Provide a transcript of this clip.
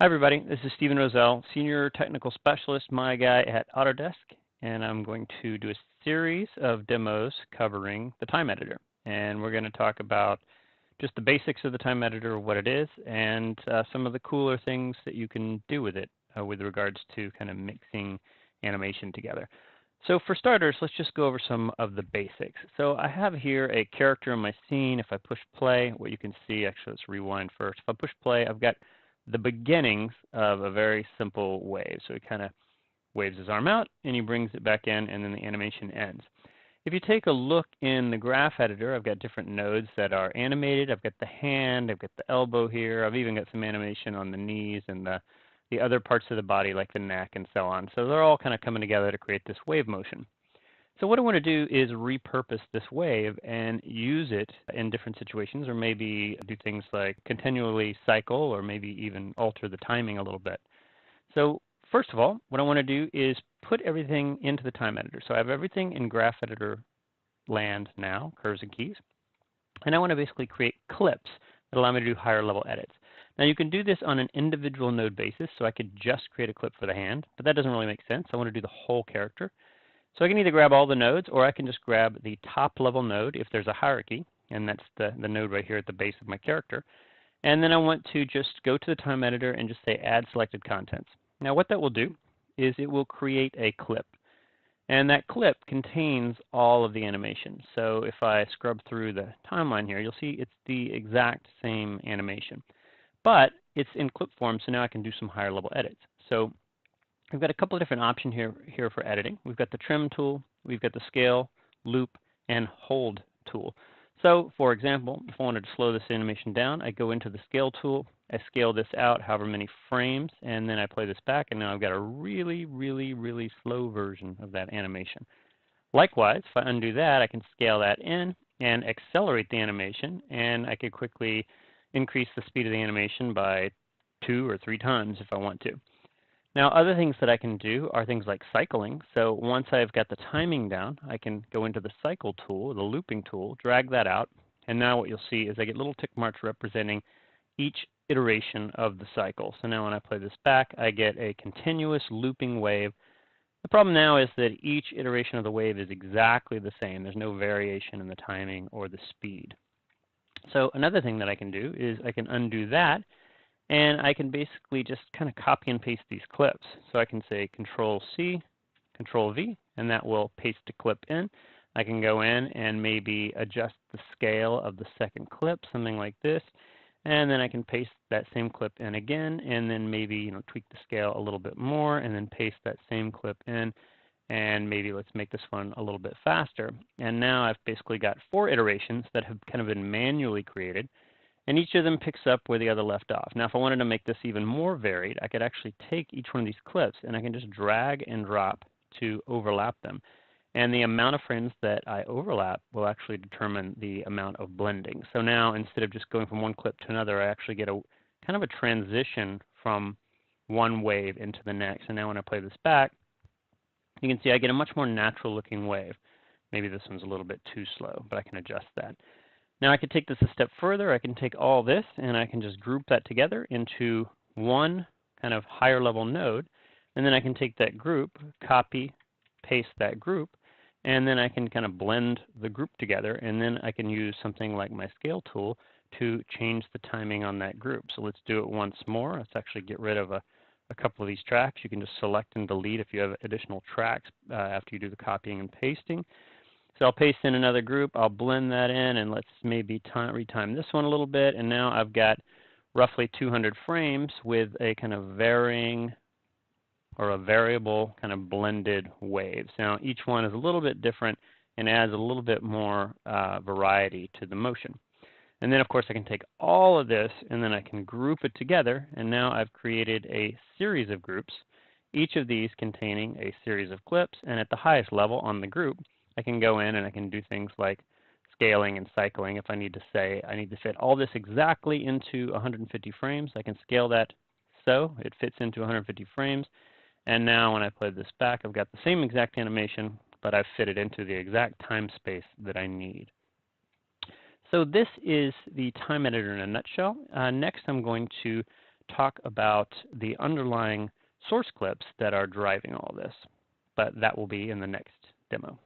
Hi, everybody. This is Stephen Roselle, Senior Technical Specialist, my guy at Autodesk, and I'm going to do a series of demos covering the time editor. And we're going to talk about just the basics of the time editor, what it is, and some of the cooler things that you can do with it with regards to kind of mixing animation together. So for starters, let's just go over some of the basics. So I have here a character in my scene. If I push play, what you can see, actually let's rewind first. If I push play, I've got the beginnings of a very simple wave. So he kind of waves his arm out and he brings it back in, and then the animation ends. If you take a look in the graph editor, I've got different nodes that are animated. I've got the hand, I've got the elbow here. I've even got some animation on the knees and the other parts of the body like the neck and so on. So they're all kind of coming together to create this wave motion. So what I want to do is repurpose this wave and use it in different situations, or maybe do things like continually cycle, or maybe even alter the timing a little bit. So first of all, what I want to do is put everything into the time editor. So I have everything in graph editor land now, curves and keys. And I want to basically create clips that allow me to do higher level edits. Now you can do this on an individual node basis, so I could just create a clip for the hand, but that doesn't really make sense. I want to do the whole character. So I can either grab all the nodes, or I can just grab the top level node if there's a hierarchy, and that's the node right here at the base of my character. And then I want to just go to the time editor and just say add selected contents. Now what that will do is it will create a clip. And that clip contains all of the animation. So if I scrub through the timeline here, you'll see it's the exact same animation. But it's in clip form, so now I can do some higher level edits. So we've got a couple of different options here for editing. We've got the trim tool, we've got the scale, loop, and hold tool. So for example, if I wanted to slow this animation down, I go into the scale tool, I scale this out however many frames, and then I play this back, and now I've got a really, really, really slow version of that animation. Likewise, if I undo that, I can scale that in and accelerate the animation, and I could quickly increase the speed of the animation by 2 or 3 times if I want to. Now, other things that I can do are things like cycling. So once I've got the timing down, I can go into the cycle tool, the looping tool, drag that out, and now what you'll see is I get little tick marks representing each iteration of the cycle. So now when I play this back, I get a continuous looping wave. The problem now is that each iteration of the wave is exactly the same. There's no variation in the timing or the speed. So another thing that I can do is I can undo that, and I can basically just kind of copy and paste these clips. So I can say Control-C, Control-V, and that will paste the clip in. I can go in and maybe adjust the scale of the second clip, something like this. And then I can paste that same clip in again, and then maybe tweak the scale a little bit more, and then paste that same clip in. And maybe let's make this one a little bit faster. And now I've basically got 4 iterations that have kind of been manually created, and each of them picks up where the other left off. Now, if I wanted to make this even more varied, I could actually take each one of these clips and I can just drag and drop to overlap them. And the amount of frames that I overlap will actually determine the amount of blending. So now, instead of just going from one clip to another, I actually get a kind of a transition from one wave into the next. And now when I play this back, you can see I get a much more natural looking wave. Maybe this one's a little bit too slow, but I can adjust that. Now I could take this a step further. I can take all this and I can just group that together into one kind of higher level node. And then I can take that group, copy, paste that group, and then I can kind of blend the group together. And then I can use something like my scale tool to change the timing on that group. So let's do it once more. Let's actually get rid of a couple of these tracks. You can just select and delete if you have additional tracks after you do the copying and pasting. So I'll paste in another group, I'll blend that in, and let's maybe retime this one a little bit. And now I've got roughly 200 frames with a kind of varying or a variable kind of blended waves. Now each one is a little bit different and adds a little bit more variety to the motion. And then of course I can take all of this and then I can group it together, and now I've created a series of groups, each of these containing a series of clips, and at the highest level on the group, I can go in and I can do things like scaling and cycling. If I need to say I need to fit all this exactly into 150 frames, I can scale that so it fits into 150 frames. And now when I play this back, I've got the same exact animation, but I've fit it into the exact time space that I need. So this is the time editor in a nutshell. Next I'm going to talk about the underlying source clips that are driving all this, but that will be in the next demo.